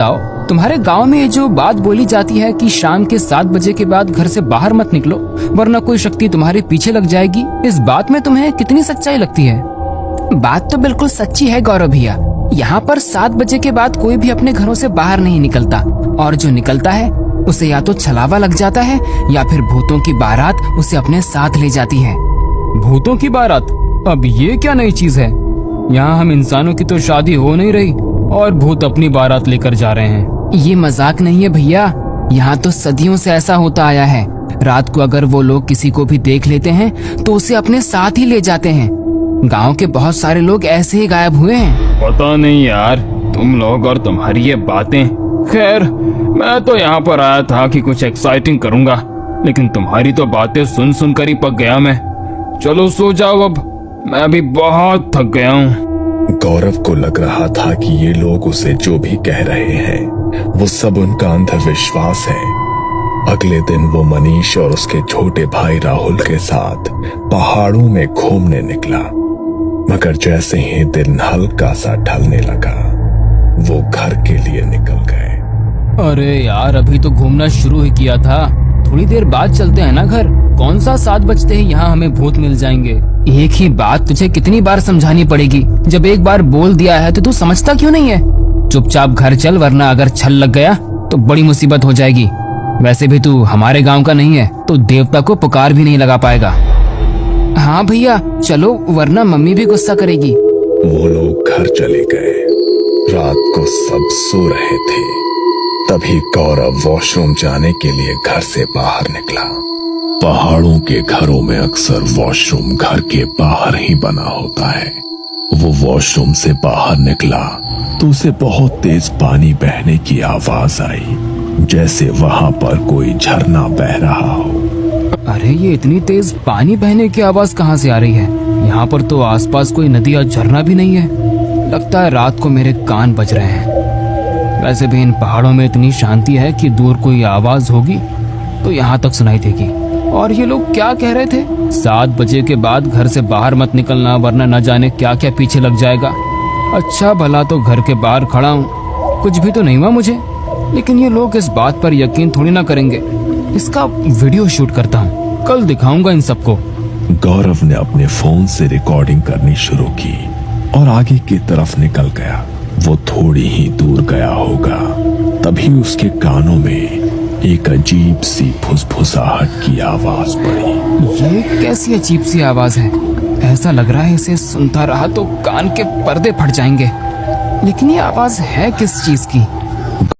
बताओ, तुम्हारे गांव में ये जो बात बोली जाती है कि शाम के 7 बजे के बाद घर से बाहर मत निकलो वरना कोई शक्ति तुम्हारे पीछे लग जाएगी, इस बात में तुम्हें कितनी सच्चाई लगती है? बात तो बिल्कुल सच्ची है गौरव भैया। यहाँ पर 7 बजे के बाद कोई भी अपने घरों से बाहर नहीं निकलता, और जो निकलता है उसे या तो छलावा लग जाता है या फिर भूतों की बारात उसे अपने साथ ले जाती है। भूतों की बारात? अब ये क्या नई चीज है? यहाँ हम इंसानों की तो शादी हो नहीं रही और भूत अपनी बारात लेकर जा रहे हैं। ये मजाक नहीं है भैया, यहाँ तो सदियों से ऐसा होता आया है। रात को अगर वो लोग किसी को भी देख लेते हैं तो उसे अपने साथ ही ले जाते हैं। गांव के बहुत सारे लोग ऐसे ही गायब हुए हैं। पता नहीं यार, तुम लोग और तुम्हारी ये बातें। खैर, मैं तो यहाँ पर आया था कि कुछ एक्साइटिंग करूँगा, लेकिन तुम्हारी तो बातें सुन सुन कर ही पक गया मैं। चलो सो जाओ अब, मैं अभी बहुत थक गया हूँ। गौरव को लग रहा था कि ये लोग उसे जो भी कह रहे हैं वो सब उनका अंधविश्वास है। अगले दिन वो मनीष और उसके छोटे भाई राहुल के साथ पहाड़ों में घूमने निकला, मगर जैसे ही दिन हल्का सा ढलने लगा वो घर के लिए निकल गए। अरे यार, अभी तो घूमना शुरू ही किया था, थोड़ी देर बाद चलते हैं ना घर। कौन सा 7 बजते ही यहाँ हमें भूत मिल जाएंगे? एक ही बात तुझे कितनी बार समझानी पड़ेगी? जब एक बार बोल दिया है तो तू समझता क्यों नहीं है? चुपचाप घर चल, वरना अगर छल लग गया तो बड़ी मुसीबत हो जाएगी। वैसे भी तू हमारे गांव का नहीं है तो देवता को पुकार भी नहीं लगा पाएगा। हाँ भैया चलो, वरना मम्मी भी गुस्सा करेगी। वो लोग घर चले गए। रात को सब सो रहे थे, तभी गौरव वॉशरूम जाने के लिए घर से बाहर निकला। पहाड़ों के घरों में अक्सर वॉशरूम घर के बाहर ही बना होता है। वो वॉशरूम से बाहर निकला तो उसे बहुत तेज पानी बहने की आवाज आई, जैसे वहां पर कोई झरना बह रहा हो। अरे ये इतनी तेज पानी बहने की आवाज कहाँ से आ रही है? यहाँ पर तो आसपास कोई नदी या झरना भी नहीं है। लगता है रात को मेरे कान बज रहे हैं। वैसे भी इन पहाड़ों में इतनी शांति है कि दूर कोई आवाज होगी तो यहाँ तक सुनाई देगी। और ये लोग क्या कह रहे थे? 7 बजे के बाद घर से बाहर मत निकलना वरना न जाने क्या क्या पीछे लग जाएगा। अच्छा भला तो घर के बाहर खड़ा हूँ, कुछ भी तो नहीं हुआ मुझे। लेकिन ये लोग इस बात पर यकीन थोड़ी ना करेंगे। इसका वीडियो शूट करता हूँ, कल दिखाऊंगा इन सबको। गौरव ने अपने फोन से रिकॉर्डिंग करनी शुरू की और आगे की तरफ निकल गया। वो थोड़ी ही दूर गया होगा, तभी उसके कानों में एक अजीब सी फुसफुसाहट की आवाज पड़ी। ये कैसी अजीब सी आवाज है? ऐसा लग रहा है इसे सुनता रहा तो कान के पर्दे फट जाएंगे। लेकिन ये आवाज है किस चीज की?